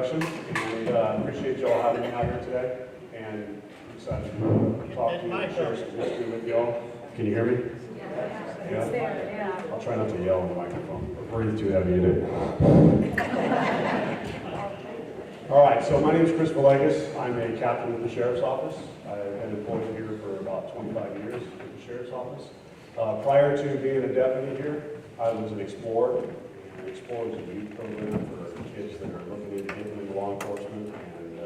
introduction, and appreciate you all having me out here today, and excited to talk to you and share some history with you all. Can you hear me? Yeah? I'll try not to yell in the microphone or breathe too heavy in it. All right, so my name is Chris Villegas. I'm a captain with the Sheriff's Office. I've been employed here for about 25 years with the Sheriff's Office. Prior to being a deputy here, I was an explorer. And Explorer is a youth program for kids that are looking into getting into law enforcement. And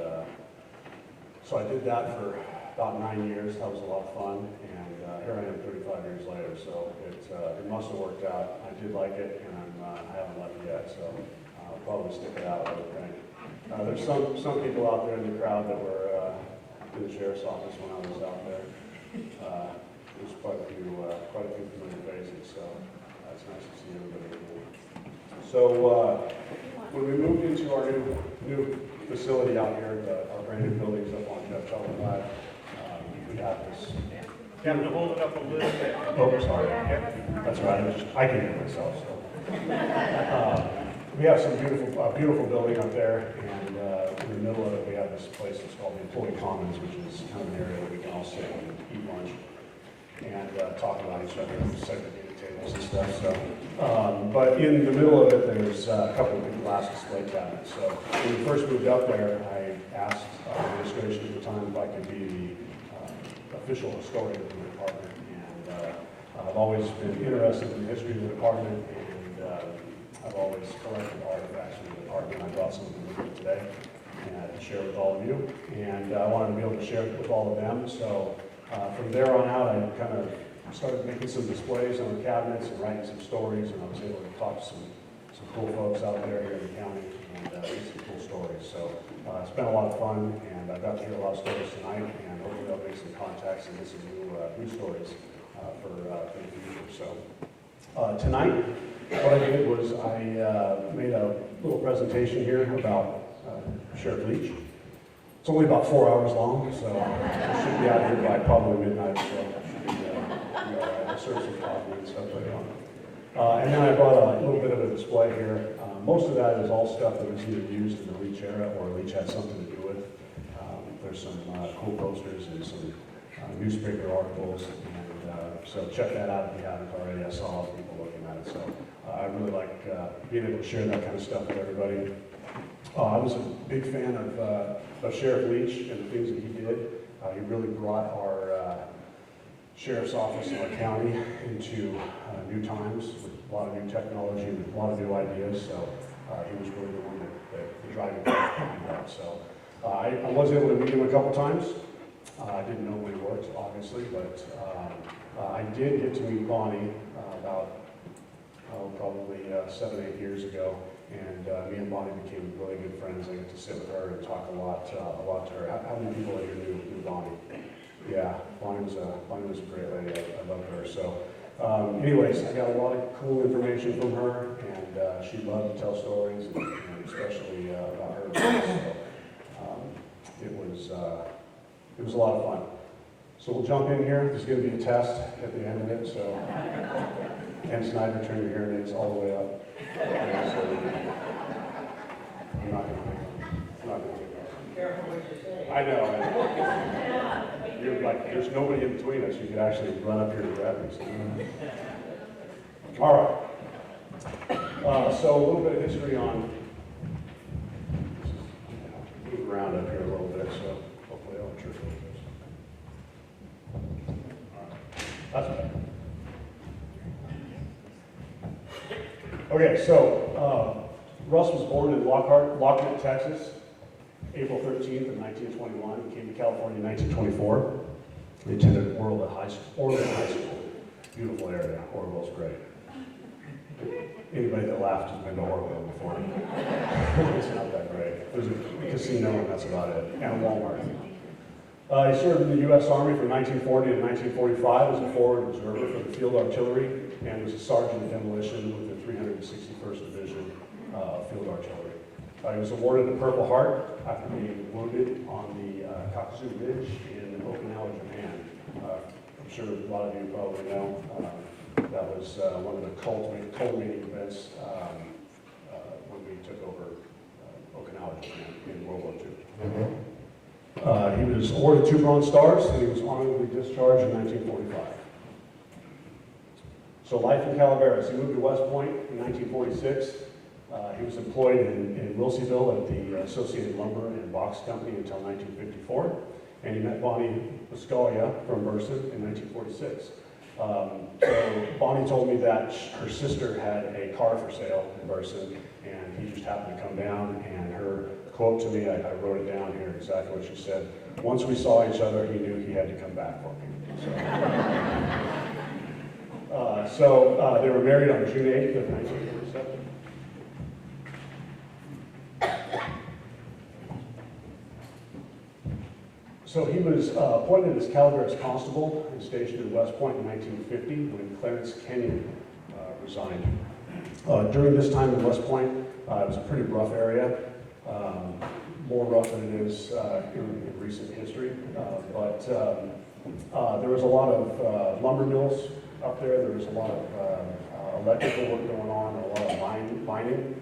so I did that for about 9 years. That was a lot of fun. And here I am 35 years later. So it must have worked out. I did like it, and I haven't left yet. So I'll probably stick it out, I would think. There's some people out there in the crowd that were in the Sheriff's Office when I was out there. There's quite a few familiar faces, so it's nice to see everybody again. So when we moved into our new facility out here, our brand new buildings up on Jeff Trouble Drive, we have this. You have to hold it up a little bit. Oh, sorry. That's right. I can hear myself. So. We have some beautiful building up there, and in the middle of it, we have this place that's called the Employee Commons, which is kind of an area where we can all sit and eat lunch and talk about each other, segregated tables and stuff. So, but in the middle of it, there's a couple of big glass display cabinets. So when we first moved up there, I asked our administration at the time if I could be the official historian of the department, and I've always been interested in the history of the department, and I've always collected artifacts from the department. I brought some of them with me today and to share with all of you. And I wanted to be able to share it with all of them. So from there on out, I kind of started making some displays on the cabinets and writing some stories. And I was able to talk to some cool folks out there here in the county and get some cool stories. So it's been a lot of fun, and I got to hear a lot of stories tonight. And hopefully I'll make some contacts and get some new stories for the future. So tonight, what I did was I made a little presentation here about Sheriff Leach. It's only about 4 hours long, so I should be out here by probably midnight, so I served some coffee and stuff later on. And then I brought a little bit of a display here. Most of that is all stuff that was either used in the Leach era or Leach had something to do with. There's some cool posters and some newspaper articles, and so check that out if you haven't already. I saw people looking at it, so I really like being able to share that kind of stuff with everybody. I was a big fan of Sheriff Leach and the things that he did. He really brought our sheriff's office in our county into new times with a lot of new technology and a lot of new ideas. So he was really the one that the driving force behind that. So I was able to meet him a couple times. I didn't know when he worked, obviously, but I did get to meet Bonnie about probably 7 or 8 years ago, and me and Bonnie became really good friends. I get to sit with her and talk a lot to her. How many people here knew Bonnie? Yeah, Bonnie was a great lady. I loved her. So, anyways, I got a lot of cool information from her, and she loved to tell stories, and especially about her. So, it was a lot of fun. So we'll jump in here. There's going to be a test at the end of it. So, Ken Snyder, turn your hearing aids all the way up. So, I'm not going to take it. Careful what you say. I know. You're like, there's nobody in between us. You could actually run up here and grab me. So. All right. So a little bit of history on. Move around up here a little bit. So hopefully I don't trip over this. That's okay. Okay, so Russ was born in Lockhart, Texas, April 13th of 1921. He came to California in 1924. He attended Orland High School. Beautiful area. Orville's great. Anybody that laughed has been to Orville before. It's not that great. There's a casino, and that's about it, and a Walmart. He served in the U.S. Army from 1940 to 1945 as a forward observer for the field artillery and was a sergeant of demolition with the 361st Division Field Artillery. He was awarded the Purple Heart after being wounded on the Kakuzu Ridge in Okinawa, Japan. I'm sure a lot of you probably know that was one of the culminating events when we took over broken out in World War II. He was awarded 2 Bronze Stars, and he was honorably discharged in 1945. So life in Calaveras. He moved to West Point in 1946. He was employed in Wilseyville at the Associated Lumber and Box Company until 1954. And he met Bonnie Biscaglia from Burson in 1946. So Bonnie told me that her sister had a car for sale in Burson, and he just happened to come down, and her quote to me, I wrote it down here, exactly what she said. Once we saw each other, he knew he had to come back for me. So they were married on June 8th of 1947. So he was appointed as Calaveras Constable and stationed in West Point in 1950 when Clarence Kenyon resigned. During this time in West Point, it was a pretty rough area, more rough than it is in recent history. But there was a lot of lumber mills up there. There was a lot of electrical work going on, and a lot of mining.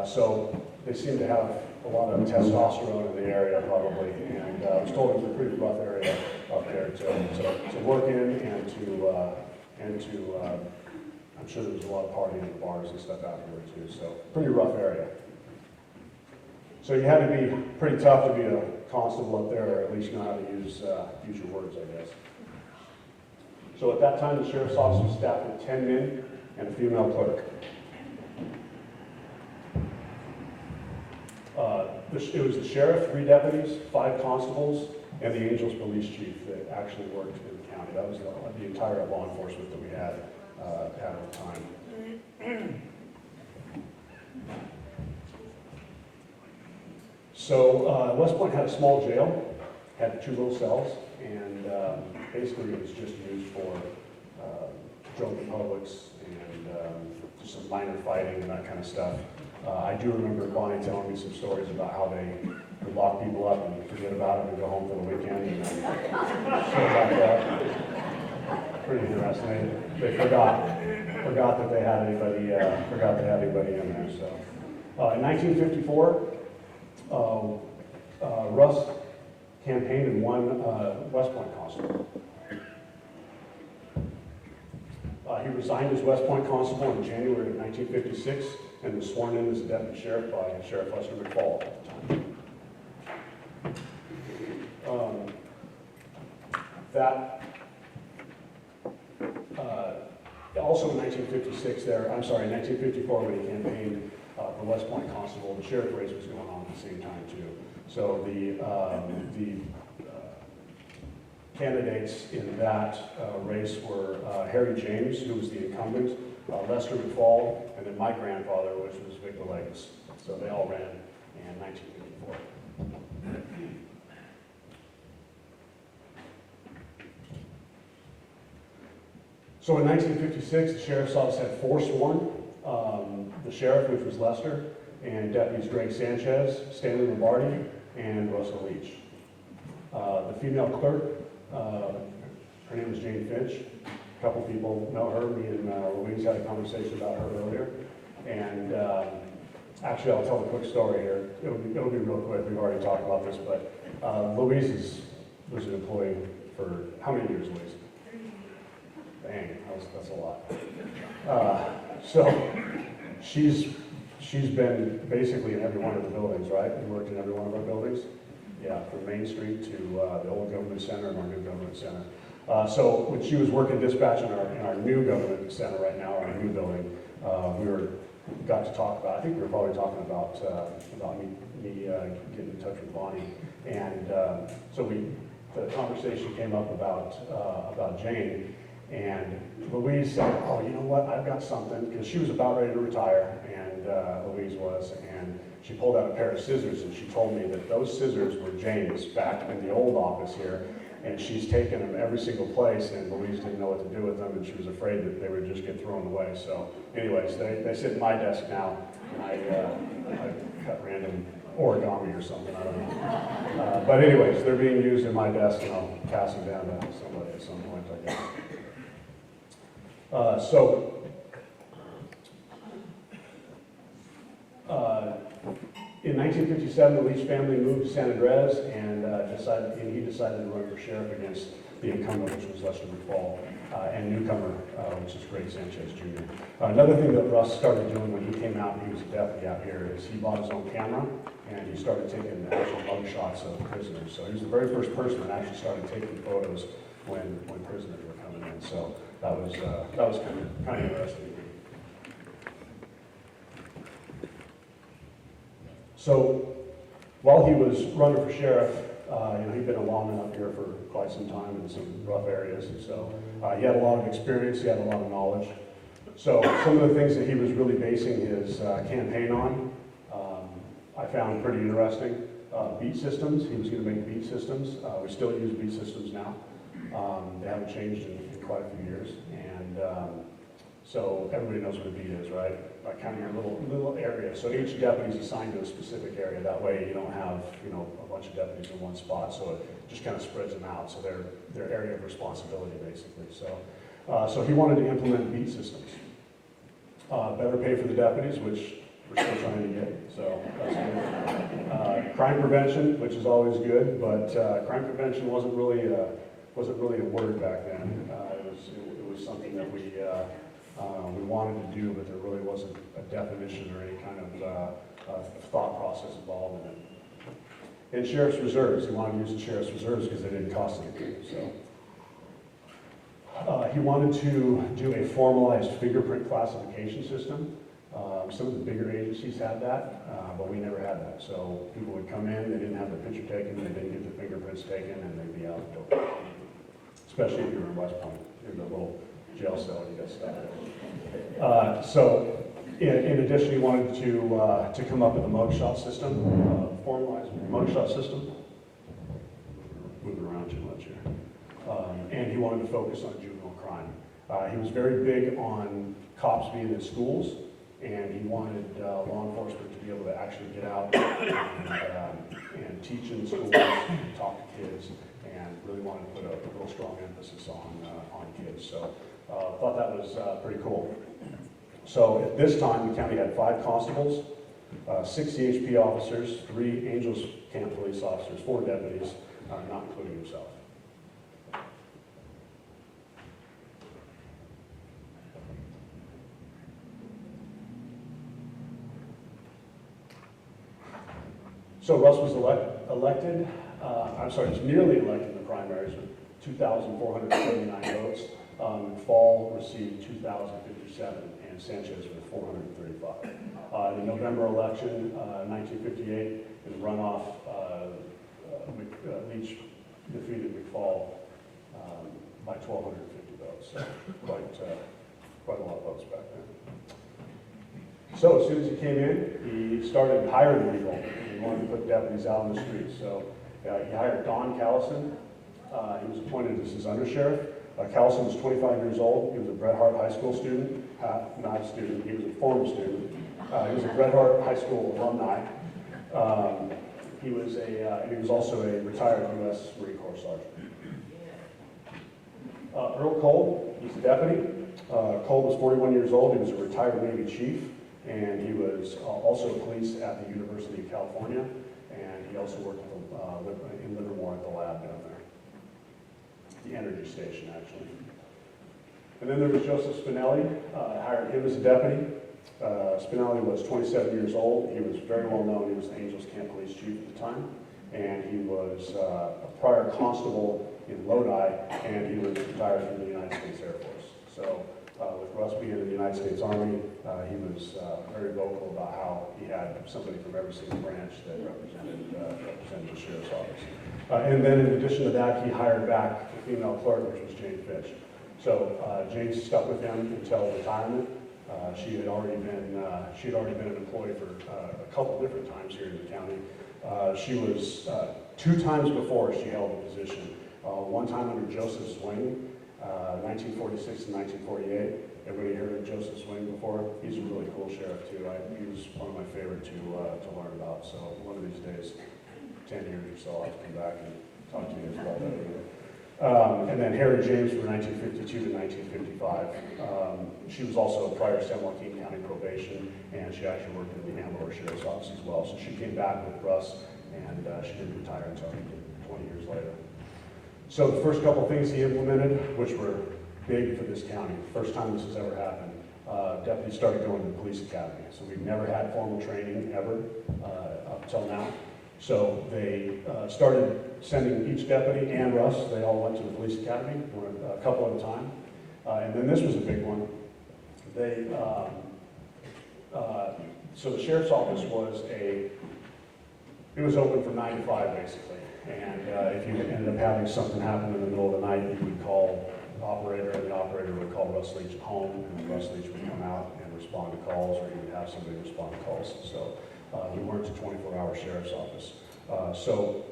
So they seemed to have a lot of testosterone in the area, probably. And I was told it was a pretty rough area up there to work in and to I'm sure there was a lot of partying in the bars and stuff out here too. So pretty rough area. So you had to be pretty tough to be a constable up there, or at least know how to use your words, I guess. So at that time, the sheriff's office was staffed with 10 men and a female clerk. It was the sheriff, 3 deputies, 5 constables, and the Angels police chief that actually worked in the county. That was the entire law enforcement that we had at the time. So West Point had a small jail, had 2 little cells, and basically it was just used for drunken publics and just some minor fighting and that kind of stuff. I do remember Bonnie telling me some stories about how they would lock people up and forget about them and go home for the weekend. And shit like that. Pretty interesting. They forgot that they had anybody. Forgot they had anybody in there. So, in 1954, Russ campaigned and won West Point constable. He resigned as West Point constable in January of 1956 and was sworn in as a deputy sheriff by Sheriff Lester McFall at the time. Also in 1956 I'm sorry, in 1954 when he campaigned for West Point constable, the sheriff race was going on at the same time too. So the candidates in that race were Harry James, who was the incumbent, Lester McFall, and then my grandfather, which was Villegas. So they all ran in 1954. So in 1956, the sheriff's office had 4 sworn. The sheriff, which was Lester, and deputies Drake Sanchez, Stanley Lombardi, and Russell Leach. The female clerk, her name was Jane Finch. A couple people know her. Me and Louise had a conversation about her earlier. And actually, I'll tell a quick story here. It'll be real quick. We've already talked about this, but Louise was an employee for how many years, Louise? Dang, that's a lot. So she's been basically in every one of the buildings, right? You worked in every one of our buildings? Yeah, from Main Street to the old government center and our new government center. So when she was working dispatch in our new government center right now, our new building, we got to talk about, I think we were probably talking about me getting in touch with Bonnie. And so the conversation came up about Jane. And Louise said, oh, you know what, I've got something, because she was about ready to retire, and Louise was, and she pulled out a pair of scissors, and she told me that those scissors were Jane's back in the old office here, and she's taken them every single place, and Louise didn't know what to do with them, and she was afraid that they would just get thrown away. So anyways, they sit in my desk now, and I cut random origami or something, I don't know. But anyways, they're being used in my desk, and I'll pass them down to somebody at some point, I guess. In 1957, the Leach family moved to San Andres and he decided to run for sheriff against the incumbent, which was Lester McFall, and newcomer, which is Greg Sanchez Jr. Another thing that Russ started doing when he came out, he was a deputy out here, is he bought his own camera and he started taking actual mug shots of prisoners. So he was the very first person that actually started taking photos when prisoners were coming in. So that was kind of interesting. So while he was running for sheriff, he'd been along up here for quite some time in some rough areas, and so he had a lot of experience, he had a lot of knowledge. So some of the things that he was really basing his campaign on, I found pretty interesting. Beat systems, he was going to make beat systems. We still use beat systems now. They haven't changed in quite a few years, and so everybody knows what a beat is, right? Like kind of your little area. So each deputy is assigned to a specific area. That way you don't have a bunch of deputies in one spot. So it just kind of spreads them out. So their area of responsibility basically. So he wanted to implement beat systems. Better pay for the deputies, which we're still trying to get. So that's good. Crime prevention, which is always good, but crime prevention wasn't really a word back then. It was something that we wanted to do, but there really wasn't a definition or any kind of thought process involved in it. And sheriff's reserves, he wanted to use the sheriff's reserves because they didn't cost anything. So he wanted to do a formalized fingerprint classification system. Some of the bigger agencies had that, but we never had that. So people would come in, they didn't have their picture taken, they didn't get the fingerprints taken, and they'd be out the door. Especially if you were in West Point, in the little jail cell you got stuck in. So in addition, he wanted to come up with a mugshot system, formalized mugshot system. Moving around too much here. And he wanted to focus on juvenile crime. He was very big on cops being in schools, and he wanted law enforcement to be able to actually get out and teach in schools, and talk to kids, and really wanted to put a real strong emphasis on kids. So thought that was pretty cool. So at this time, the county had 5 constables, 6 CHP officers, 3 Angels Camp police officers, 4 deputies, not including himself. So Russ was was nearly elected in the primaries with 2,479 votes. Fall received 2,057, and Sanchez with 435. The November election, 1958, in the runoff, Leach defeated McFall by 1,250 votes. So quite a lot of votes back then. So as soon as he came in, he started hiring people. He wanted to put deputies out on the streets. So he hired Don Callison. He was appointed as his undersheriff. Callison was 25 years old. He was a Bret Hart High School student. Not a student, he was a former student. He was a Bret Hart High School alumni. He was also a retired U.S. Marine Corps sergeant. Earl Cole, he's a deputy. Cole was 41 years old. He was a retired Navy chief, and he was also police at the University of California, and he also worked in Livermore at the lab down there. The energy station, actually. And then there was Joseph Spinelli. Hired him as a deputy. Spinelli was 27 years old. He was very well known. He was the Angels Camp Police Chief at the time. And he was a prior constable in Lodi, and he was retired from the United States Air Force. So with Russ being in the United States Army, he was very vocal about how he had somebody from every single branch that represented the sheriff's office. And then in addition to that, he hired back a female clerk, which was Jane Fitch. So Jane stuck with him until retirement. She had already been an employee for a couple different times here in the county. She was 2 times before she held the position. One time under Joseph Swing, 1946 and 1948. Everybody heard of Joseph Swing before? He's a really cool sheriff too. He was one of my favorite to learn about. So one of these days, 10 years or so, I'll have to come back and talk to you guys about that again. And then Harry James from 1952 to 1955. She was also a prior San Joaquin County probation, and she actually worked in the Amarillo Sheriff's Office as well. So she came back with Russ, and she didn't retire until 20 years later. So the first couple things he implemented, which were big for this county, first time this has ever happened, deputies started going to the police academy. So we've never had formal training ever up till now. So they started sending each deputy and Russ, they all went to the police academy, a couple at a time. And then this was a big one. They, so the sheriff's office was it was open from 9 to 5 basically. And if you ended up having something happen in the middle of the night, you would call the operator, and the operator would call Russ Leach at home, and then Russ Leach would come out and respond to calls, or you would have somebody respond to calls. So we weren't a 24-hour sheriff's office. So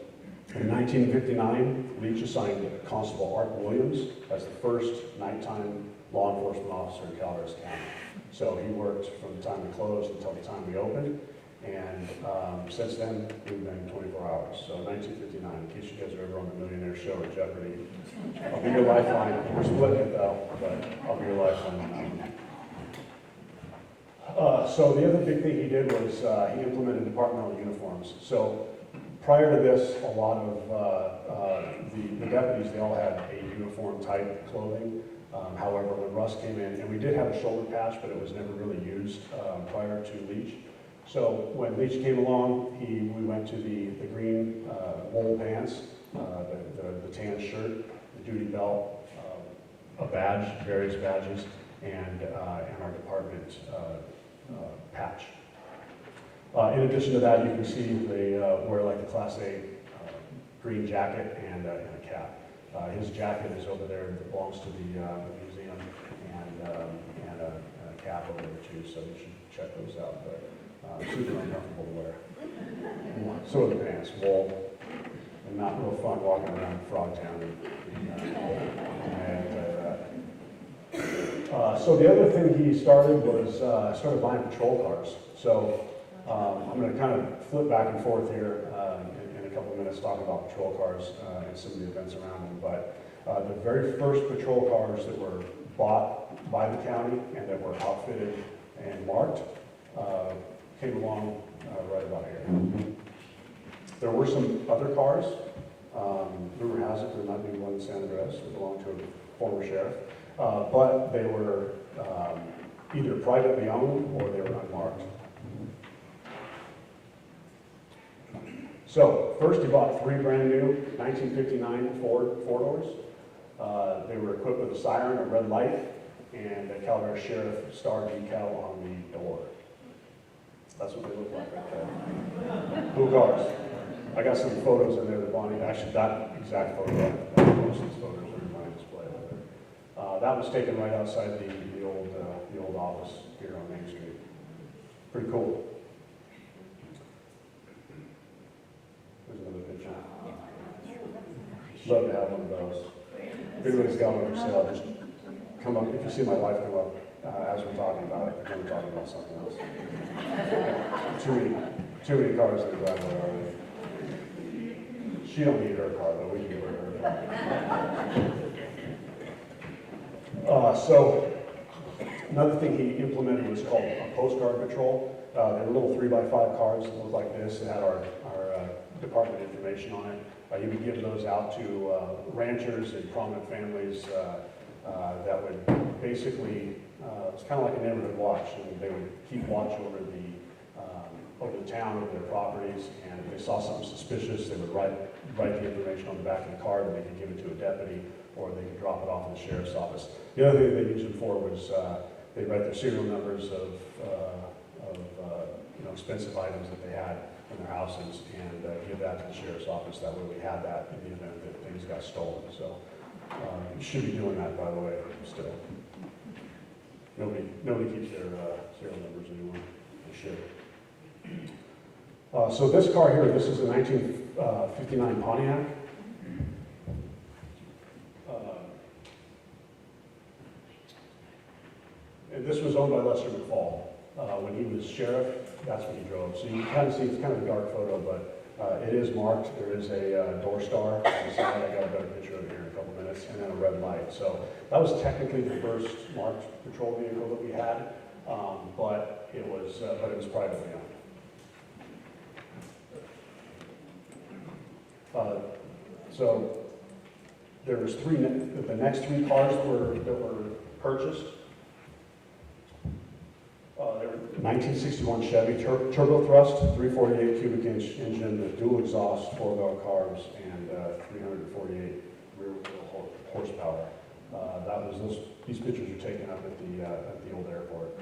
in 1959, Leach assigned Constable Art Williams as the first nighttime law enforcement officer in Calaveras County. So he worked from the time we closed until the time we opened. And since then, we've been 24 hours. So 1959, in case you guys are ever on the Millionaire Show or Jeopardy, I'll be your lifeline. We're splitting it though, but I'll be your lifeline. So the other big thing he did was he implemented departmental uniforms. So prior to this, a lot of the deputies, they all had a uniform type clothing. However, when Russ came in, and we did have a shoulder patch, but it was never really used prior to Leach. So when Leach came along, we went to the green wool pants, the tan shirt, the duty belt, a badge, various badges, and our department patch. In addition to that, you can see they wear like the Class A green jacket and a cap. His jacket is over there, it belongs to the museum, and a cap over there too, so you should check those out. But super uncomfortable to wear. So are the pants, wool, and not real fun walking around Frogtown. So the other thing he started was started buying patrol cars. So I'm going to kind of flip back and forth here in a couple of minutes talking about patrol cars and some of the events around them. But the very first patrol cars that were bought by the county and that were outfitted and marked came along right about here. There were some other cars. Rumor has it there might be one in San Andreas that belonged to a former sheriff, but they were either privately owned or they were unmarked. So first he bought 3 brand new 1959 Ford 4-doors. They were equipped with a siren, a red light, and a Calaveras Sheriff star decal on the door. That's what they look like right there. Cool cars. I got some photos in there that Bonnie, actually that exact photo, most of these photos are in my display over there. That was taken right outside the old office here on Main Street. Pretty cool. There's another picture. Love to have one of those. If anybody's got one for sale, just come up. If you see my wife come up as we're talking about it, we're talking about something else. Too many cars in the driveway already. She don't need her car though. We can give her car. So another thing he implemented was called a postcard patrol. They were little 3x5 cards that looked like this. They had our department information on it. You would give those out to ranchers and prominent families that would basically, it's kind of like a neighborhood watch, and they would keep watch over the town, over their properties, and if they saw something suspicious, they would write the information on the back of the card, and they could give it to a deputy, or they could drop it off in the sheriff's office. The other thing they used it for was they'd write their serial numbers of expensive items that they had in their houses and give that to the sheriff's office. That way we had that in the event that things got stolen. So you should be doing that, by the way, still. Nobody keeps their serial numbers anymore. They should. So this car here, this is a 1959 Pontiac. And this was owned by Lester McFall. When he was sheriff, that's what he drove. So you can kind of see, it's kind of a dark photo, but it is marked. There is a door star on the side. I got a better picture of it here in a couple minutes. it. So that was technically the first marked patrol vehicle that we had, but it was privately owned. So there was the next three cars that were purchased. They were 1961 Chevy turbo thrust, 348 cubic inch engine with dual exhaust, 4-valve carbs, and 348 rear wheel horsepower. These pictures are taken up at the old airport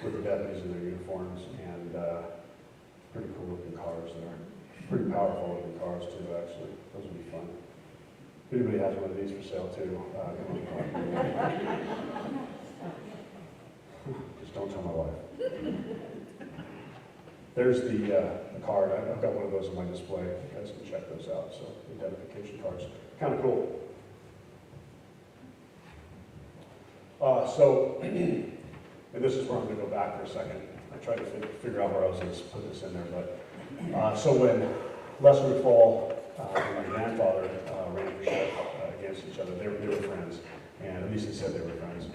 with the deputies in their uniforms, and pretty cool looking cars there. Pretty powerful looking cars too, actually. Those would be fun. If anybody has one of these for sale too, just don't tell my wife. There's the card. I've got one of those on my display. You guys can check those out. So identification cards, kind of cool. And this is where I'm going to go back for a second. I tried to figure out where I was going to put this in there, but so when Lester McFall and my grandfather ran for sheriff against each other, they were friends, and at least they said they were friends.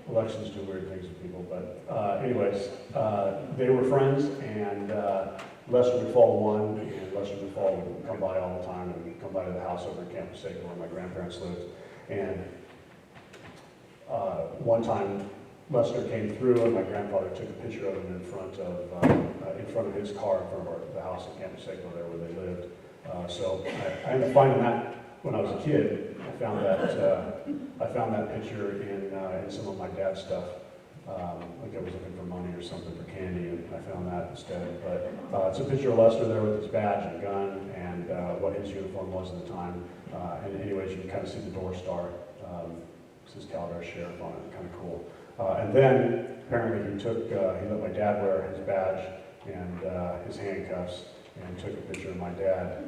Elections do weird things to people, but anyways, they were friends, and Lester McFall won, and Lester McFall would come by all the time and come by to the house over in Camp Passaic where my grandparents lived. And one time, Lester came through, and my grandfather took a picture of him in front of his car in front of the house in Camp Passaic there where they lived. So I ended up finding that when I was a kid. I found that picture in some of my dad's stuff. Like I was looking for money or something for candy, and I found that instead. But it's a picture of Lester there with his badge and gun and what his uniform was at the time. And anyways, you can kind of see the door star. It says Calaveras Sheriff on it, kind of cool. And then apparently he let my dad wear his badge and his handcuffs and took a picture of my dad.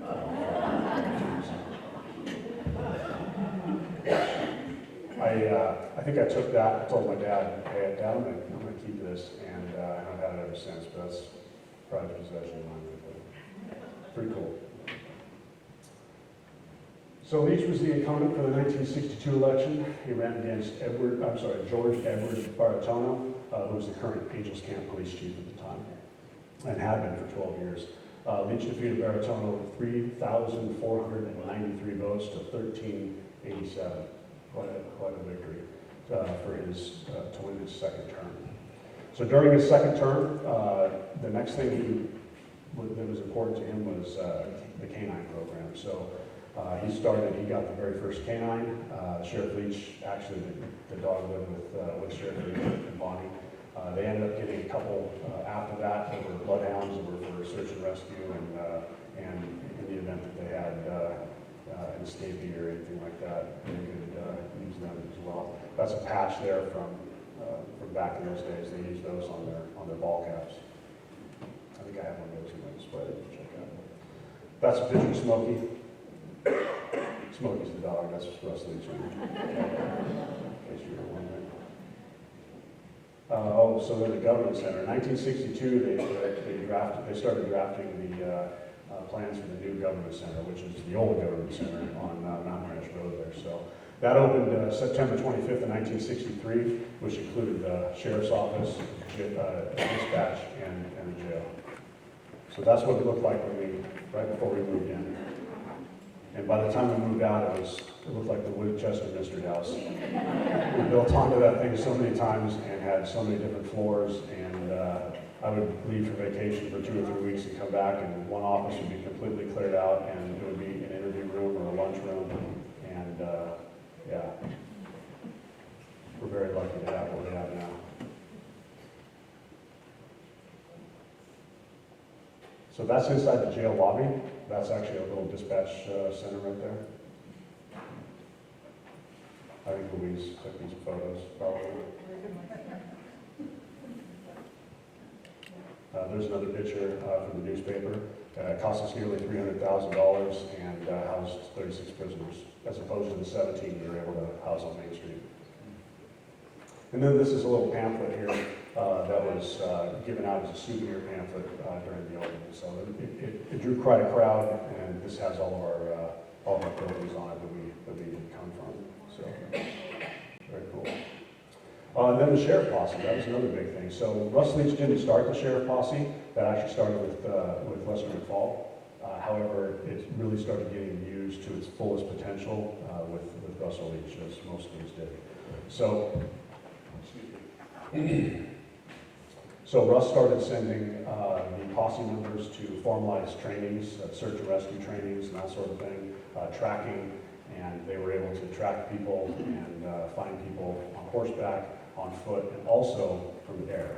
I think I took that. I told my dad, "Hey, Dad, I'm going to keep this," and I've had it ever since. But that's private possession of mine. But pretty cool. So Leach was the incumbent for the 1962 election. He ran against George Edward Baratono, who was the current Angels Camp police chief at the time, and had been for 12 years. Leach defeated Baratono with 3,493 votes to 1,387. Quite a victory to win his second term. So during his second term, the next thing that was important to him was the canine program. So he got the very first canine. Sheriff Leach, actually the dog lived with Sheriff Leach and Bonnie. They ended up getting a couple after that. They were bloodhounds that were for search and rescue, and in the event that they had an escapee or anything like that, they could use them as well. That's a patch there from back in those days. They used those on their ball caps. I think I have one of those in my display. Check out. That's a picture of Smokey. Smokey's the dog. That's Russ Leach. In case you were wondering. So in the government center, in 1962, they started drafting the plans for the new government center, which is the old government center on Mountain Ranch Road there. So that opened September 25th of 1963, which included the sheriff's office, dispatch, and the jail. So that's what it looked like right before we moved in. And by the time we moved out, it looked like the Woodchester Mystery House. We built onto that thing so many times and had so many different floors, and I would leave for vacation for 2 or 3 weeks and come back, and one office would be completely cleared out, and it would be an interview room or a lunch room, and yeah, we're very lucky to have what we have now. So that's inside the jail lobby. That's actually a little dispatch center right there. I think Louise took these photos, probably. There's another picture from the newspaper. It cost us nearly $300,000 and housed 36 prisoners, as opposed to the 17 we were able to house on Main Street. And then this is a little pamphlet here that was given out as a souvenir pamphlet during the opening. So it drew quite a crowd, and this has all of our buildings on it that we come from. So, very cool. And then the sheriff posse, that was another big thing. So Russ Leach didn't start the sheriff posse, that actually started with Lester McFall. However, it really started getting used to its fullest potential with Russell Leach, as most things did. So, so Russ started sending the posse members to formalized trainings, search and rescue trainings and that sort of thing, tracking, and they were able to track people and find people on horseback, on foot, and also from the air.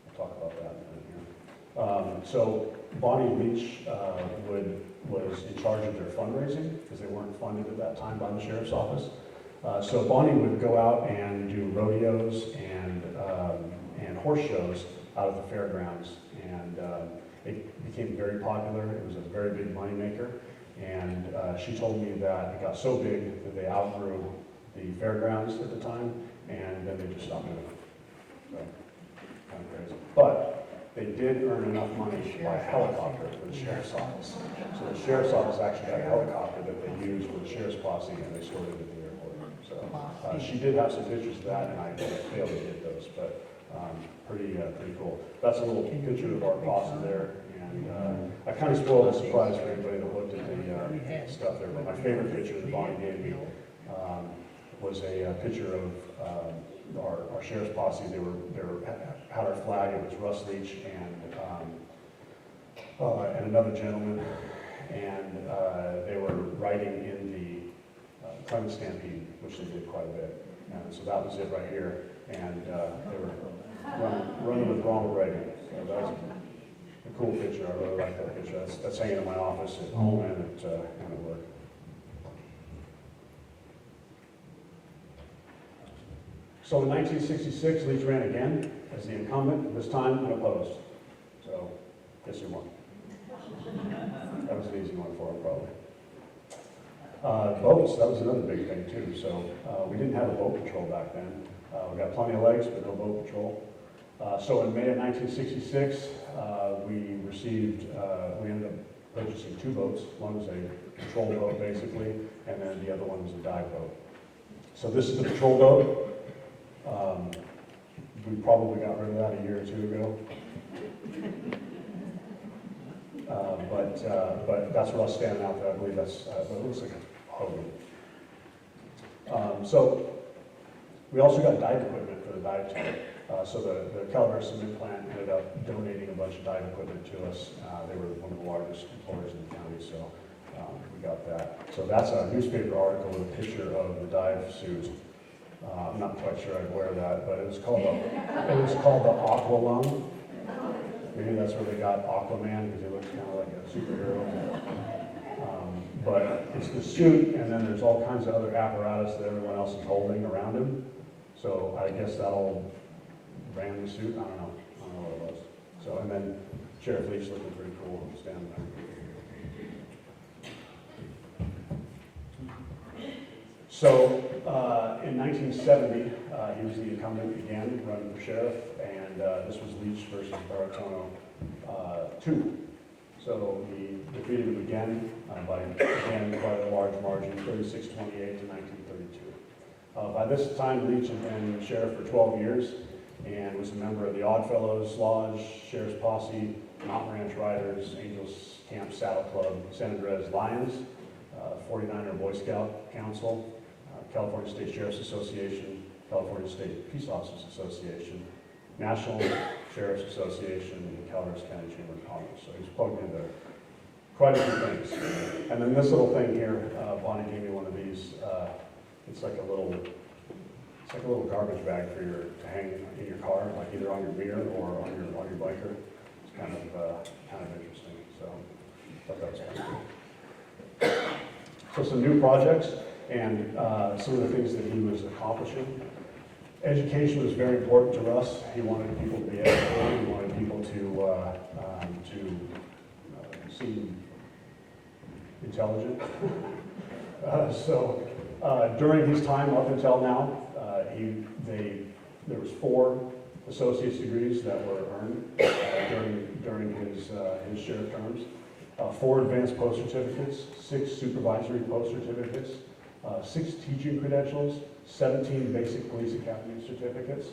I'll talk about that in a minute here. So Bonnie Leach was in charge of their fundraising because they weren't funded at that time by the sheriff's office. So Bonnie would go out and do rodeos and horse shows out at the fairgrounds, and it became very popular. It was a very big moneymaker, and she told me that it got so big that they outgrew the fairgrounds at the time, and then they just stopped doing it. So, kind of crazy. But they did earn enough money to buy a helicopter for the sheriff's office. So the sheriff's office actually had a helicopter that they used for the sheriff's posse, and they stored it at the airport. So she did have some pictures of that, and I failed to get those, but pretty cool. That's a little picture of our posse there, and I kind of spoiled the surprise for anybody that looked at the stuff there. But my favorite picture that Bonnie gave me was a picture of our sheriff's posse. They had our flag. It was Russ Leach and another gentleman, and they were riding in the Clement Stampede, which they did quite a bit. And so that was it right here, and they were running with Ronald Reagan. So that was a cool picture. I really like that picture. That's hanging in my office at home and at work. So in 1966, Leach ran again as the incumbent, this time unopposed. So, guess who won? That was an easy one for him, probably. Boats, that was another big thing too. So we didn't have a boat patrol back then. We got plenty of legs, but no boat patrol. So in May of 1966, we ended up purchasing 2 boats. One was a patrol boat, basically, and then the other one was a dive boat. So this is the patrol boat. We probably got rid of that a year or 2 ago. But that's what I was standing out there. I believe that's, it looks like a Hogan. So we also got dive equipment for the dive team. So the Calaveras cement plant ended up donating a bunch of dive equipment to us. They were one of the largest employers in the county, so we got that. So that's a newspaper article with a picture of the dive suit. I'm not quite sure I'd wear that, but it was called the Aqua Lung. Maybe that's where they got Aquaman, because he looks kind of like a superhero. But it's the suit, and then there's all kinds of other apparatus that everyone else is holding around him. So I guess that all ran the suit. I don't know what it was. So, and then Sheriff Leach looking pretty cool standing there. So in 1970, he was the incumbent again, running for sheriff, and this was Leach versus Baratono 2. So he defeated him again by a large margin, 36-28 to 1932. By this time, Leach had been sheriff for 12 years and was a member of the Oddfellows Lodge, Sheriff's Posse, Mountain Ranch Riders, Angels Camp Saddle Club, San Andres Lions, 49er Boy Scout Council, California State Sheriff's Association, California State Peace Officers Association, National Sheriff's Association, and Calaveras County Chamber of Commerce. So he's plugged into quite a few things. And then this little thing here, Bonnie gave me one of these. It's like a little garbage bag for to hang in your car, like either on your mirror or on your biker. It's kind of interesting. So I thought that was kind of cool. So some new projects and some of the things that he was accomplishing. Education was very important to Russ. He wanted people to be educated. He wanted people to seem intelligent. So during his time up until now, there was 4 associate's degrees that were earned during his sheriff terms, 4 advanced post certificates, 6 supervisory post certificates, 6 teaching credentials, 17 basic police academy certificates,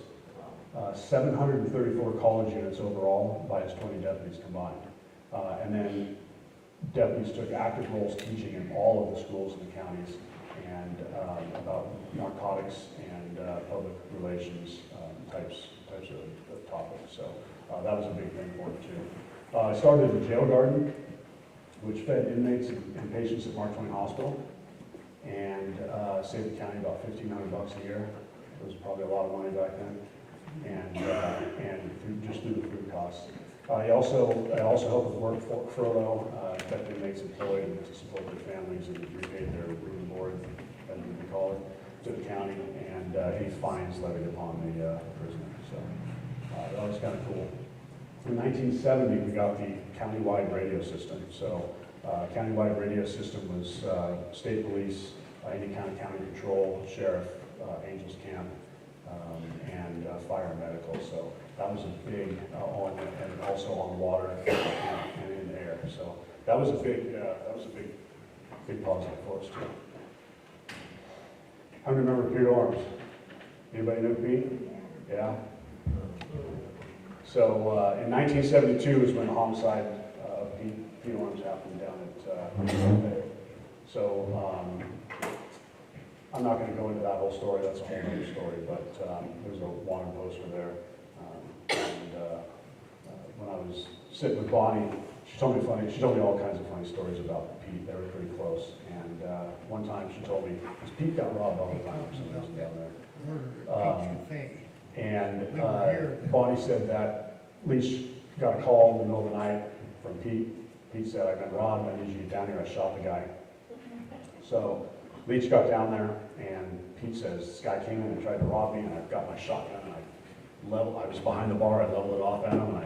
734 college units overall by his 20 deputies combined. And then deputies took active roles teaching in all of the schools in the counties and about narcotics and public relations types of topics. So that was a big thing for him too. I started the jail garden, which fed inmates and patients at Mark Twain Hospital, and saved the county about $1,500 a year. It was probably a lot of money back then, and just through the food costs. I also helped with work furlough, kept inmates employed to support their families and repaid their room and board, as we call it, to the county, and any fines levied upon the prisoner. So that was kind of cool. In 1970, we got the countywide radio system. So countywide radio system was state police, any kind of county patrol, sheriff, Angels Camp, and fire and medical. So that was a big, and also on water and in the air. So that was a big positive for us too. I remember Pete Arms. Anybody know Pete? Yeah. So in 1972 is when the homicide of Pete Arms happened down at So I'm not going to go into that whole story. That's a whole other story. But there's a wanted poster there. When I was sitting with Bonnie, she told me all kinds of funny stories about Pete. They were pretty close. And one time she told me, because Pete got robbed all the time for some reason down there. And Bonnie said that Leach got a call in the middle of the night from Pete. Pete said, "I've been robbed. I need you to get down here. I shot the guy." So Leach got down there, and Pete says, "This guy came in and tried to rob me, and I've got my shotgun, and I was behind the bar, I leveled it off at him,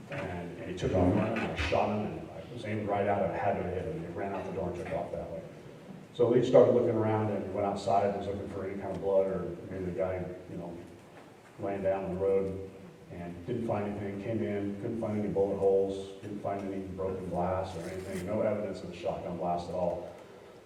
and he took off running, and I shot him, and I was aiming right at him, I had to hit him, he ran out the door and took off that way." So Leach started looking around and went outside and was looking for any kind of blood or maybe the guy, laying down on the road, and didn't find anything. Came in, couldn't find any bullet holes, didn't find any broken glass or anything, no evidence of a shotgun blast at all.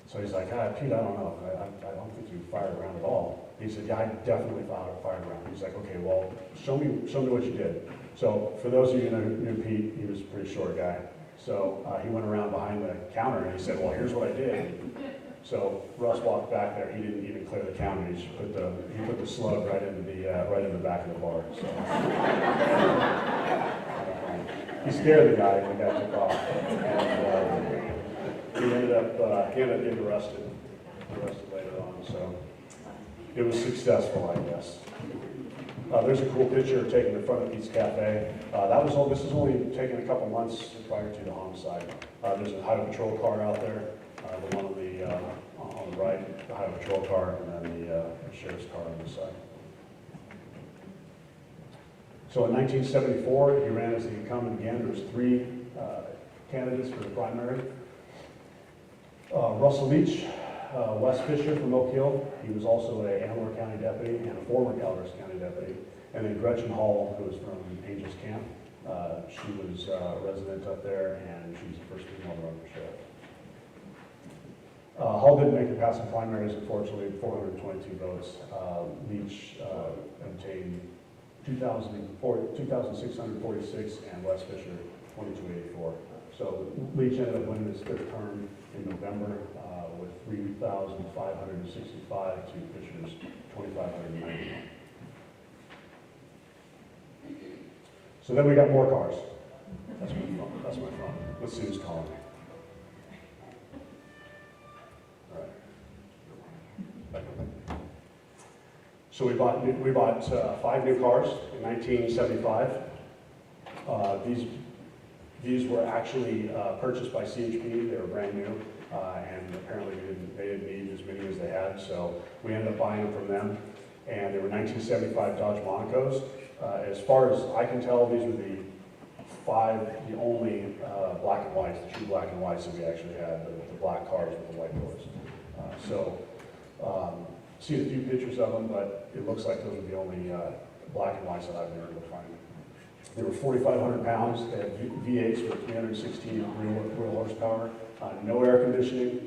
So he's like, Pete, I don't know. I don't think you fired around at all. He said, "Yeah, I definitely fired around." He's like, "Okay, well, show me what you did." So for those of you who knew Pete, he was a pretty short guy. So he went around behind the counter and he said, "Well, here's what I did." So Russ walked back there. He didn't even clear the counter. He just put the slug right in the back of the bar. So he scared the guy, and the guy took off. And he ended up getting arrested later on. So it was successful, I guess. There's a cool picture taken in front of Pete's Cafe. This was only taken a couple months prior to the homicide. There's a highway patrol car out there, the one on the right, the highway patrol car, and then the sheriff's car on the side. So in 1974, he ran as the incumbent again. There was 3 candidates for the primary. Russell Leach, Wes Fisher from Oak Hill. He was also a Antelope County deputy and a former Calaveras County deputy. And then Gretchen Hall, who was from Angels Camp. She was a resident up there, and she was the first female to run for sheriff. Hall didn't make it past the primaries, unfortunately, 422 votes. Leach obtained 2,646, and Wes Fisher 2,284. So Leach ended up winning his 5th term in November with 3,565 to Fisher's 2,591. So then we got more cars. That's my phone. Let's see who's calling me. All right. So we bought 5 new cars in 1975. These were actually purchased by CHP. They were brand new, and apparently they didn't need as many as they had, so we ended up buying them from them. And they were 1975 Dodge Monicos. As far as I can tell, these were the only black and whites, the true black and whites that we actually had, the black cars with the white doors. Seen a few pictures of them, but it looks like those are the only black and whites that I've been able to find. They were 4,500 pounds. They had V8s with 316 real horsepower, no air conditioning,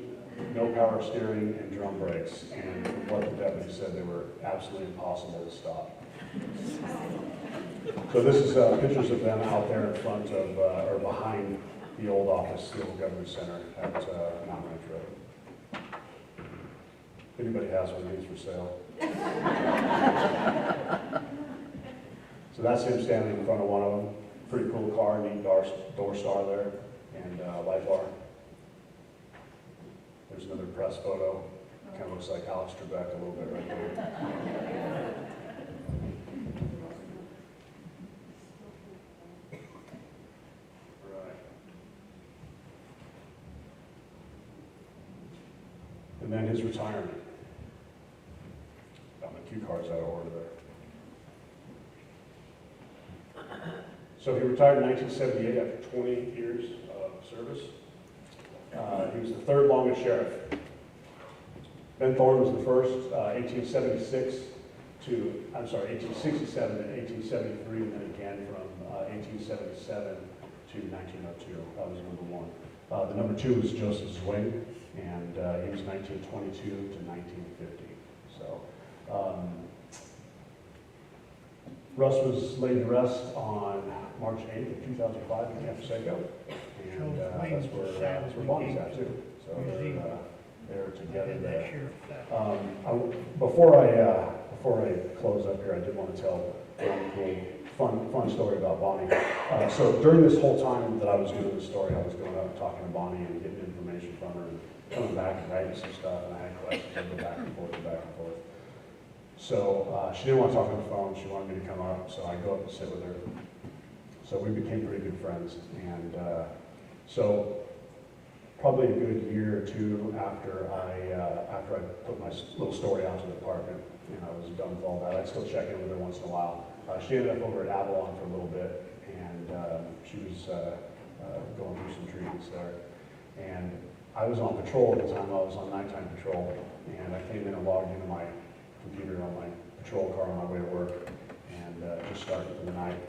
no power steering and drum brakes, and from what the deputy said, they were absolutely impossible to stop. So this is pictures of them out there in front of, or behind the old office, the old government center at Mount Ranch Road. If anybody has one of these for sale. So that's him standing in front of one of them. Pretty cool car, neat door star there, and light bar. There's another press photo. Kind of looks like Alex Trebek a little bit right there. Right. And then his retirement. Got my cue cards out of order there. So he retired in 1978 after 20 years of service. He was the third longest sheriff. Ben Thorne was the first, 1867 to 1873, and then again from 1877 to 1902. That was number one. The number two was Joseph Zwing, and he was 1922 to 1950. So Russ was laid to rest on March 8th of 2005 in Campo, and that's where Bonnie's at too. So they're together there. Before I close up here, I did want to tell a fun story about Bonnie. So during this whole time that I was doing the story, I was going out and talking to Bonnie and getting information from her and coming back and writing some stuff, and I had questions and go back and forth and back and forth. So she didn't want to talk on the phone. She wanted me to come up, so I go up and sit with her. So we became pretty good friends, and so probably a good year or two after I put my little story out to the department, and I was done with all that, I'd still check in with her once in a while. She ended up over at Avalon for a little bit, and she was going through some treatments there. And I was on patrol at the time. I was on nighttime patrol, and I came in and logged into my computer on my patrol car on my way to work, and just started for the night.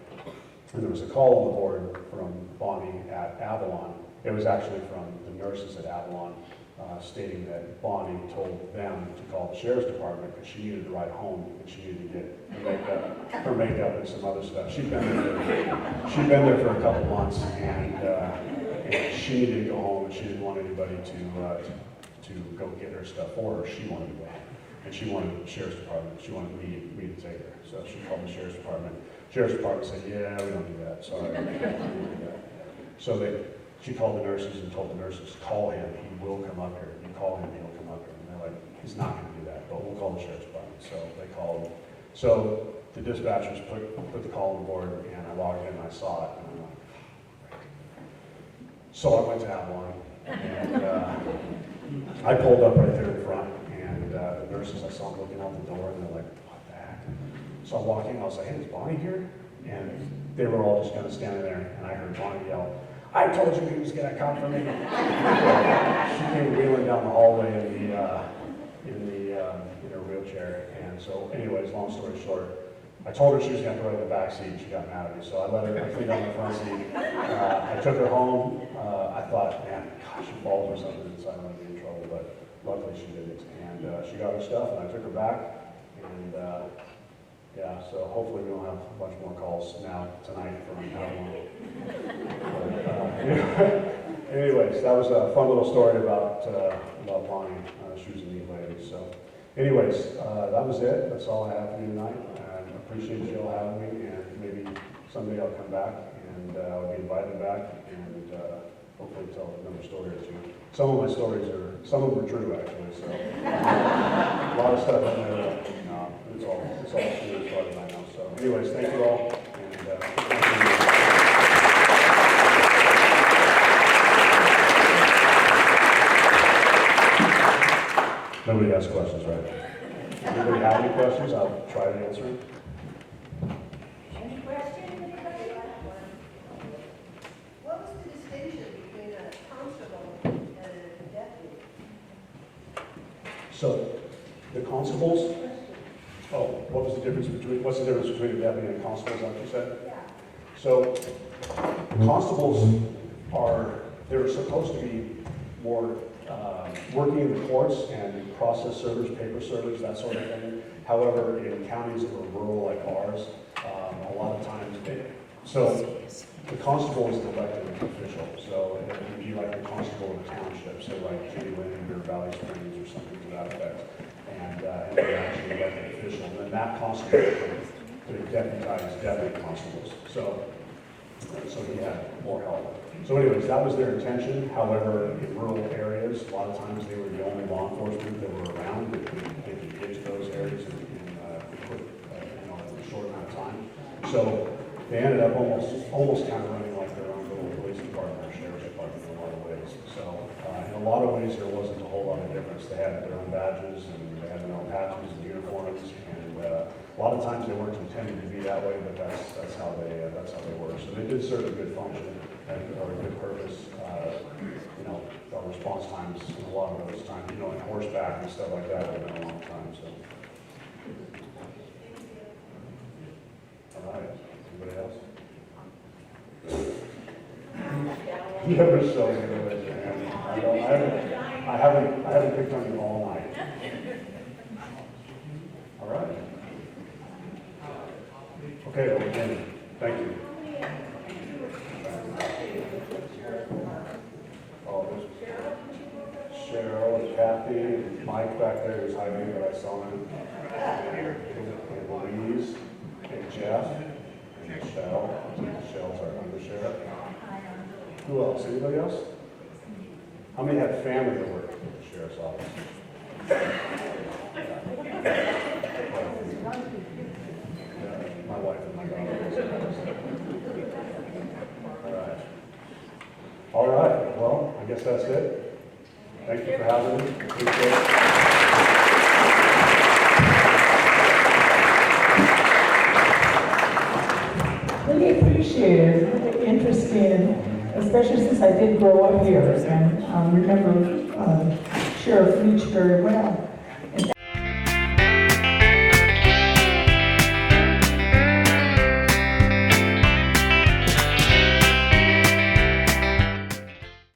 And there was a call on the board from Bonnie at Avalon. It was actually from the nurses at Avalon, stating that Bonnie told them to call the sheriff's department because she needed to ride home and she needed to get her makeup and some other stuff. She'd been there for a couple months, and she needed to go home, and she didn't want anybody to go get her stuff for her. She wanted to go home, and she wanted the sheriff's department. She wanted me to take her. So she called the sheriff's department. Sheriff's department said, "Yeah, we don't do that. Sorry, we don't do that." So she called the nurses and told the nurses, "Call him. He will come up here. You call him, he'll come up here." And they're like, "He's not going to do that, but we'll call the sheriff's department." So they called him. So the dispatchers put the call on the board, and I logged in and I saw it. And I'm like, so I went to Avalon, and I pulled up right there in front, and the nurses, I saw them looking out the door, and they're like, "What the heck?" So I walked in, and I was like, "Hey, is Bonnie here?" And they were all just kind of standing there, and I heard Bonnie yell, "I told you he was going to come for me." She came wheeling down the hallway in her wheelchair. And so anyways, long story short, I told her she was going to go in the back seat. She got mad at me. So I cleaned up the front seat. I took her home. I thought, man, gosh, she falls or something, so I don't want to be in trouble. But luckily she didn't. And she got her stuff, and I took her back. And yeah, so hopefully we don't have a bunch more calls now tonight from Avalon. Anyways, that was a fun little story about Bonnie. She was a neat lady. So, anyways, that was it. That's all I have for you tonight. I appreciate you all having me, and maybe someday I'll come back and I'll be invited back and hopefully tell another story or two. Some of them are true actually. So, a lot of stuff in there. It's all true as far as I know. So, anyways, thank you all. Nobody has questions, right? Anybody have any questions? I'll try to answer them. Any questions? Anybody? What was the distinction between a constable and a deputy? So, the constables, what's the difference between a deputy and a constable, is that what you said? Yeah. So, constables they're supposed to be more working in the courts and process servers, paper servers, that sort of thing. However, in counties that were rural like ours, a lot of times, so the constable is an elected official. So it would be like the constable of a township, say like Kitty Lynn or Valley Springs or something to that effect. And they're actually elected official. And then that constable could deputize deputy constables. So he had more help. So anyways, that was their intention. However, in rural areas, a lot of times they were the only law enforcement that were around that could get to those areas in a short amount of time. So they ended up almost kind of running like their own little police department or sheriff's department in a lot of ways. So in a lot of ways, there wasn't a whole lot of difference. They had their own badges and they had their own patches and uniforms, and a lot of times they weren't intended to be that way, but that's how they were. So they did serve a good function or a good purpose. Our response times in a lot of those times, in horseback and stuff like that, have been a long time. So, all right. Anybody else? Never so good. I haven't picked on you all night. All right. Okay, well, again, thank you. Oh, there's Cheryl and Kathy and Mike back there who's hiding, but I saw him. And Louise and Jeff and Michelle. Michelle's our undersheriff. Who else? Anybody else? How many have family that work at the sheriff's office? My wife and my daughter. All right. Well, I guess that's it. Thank you for having me. Appreciate it. Really appreciate it. Really interesting, especially since I did grow up here and remember Sheriff Leach very well.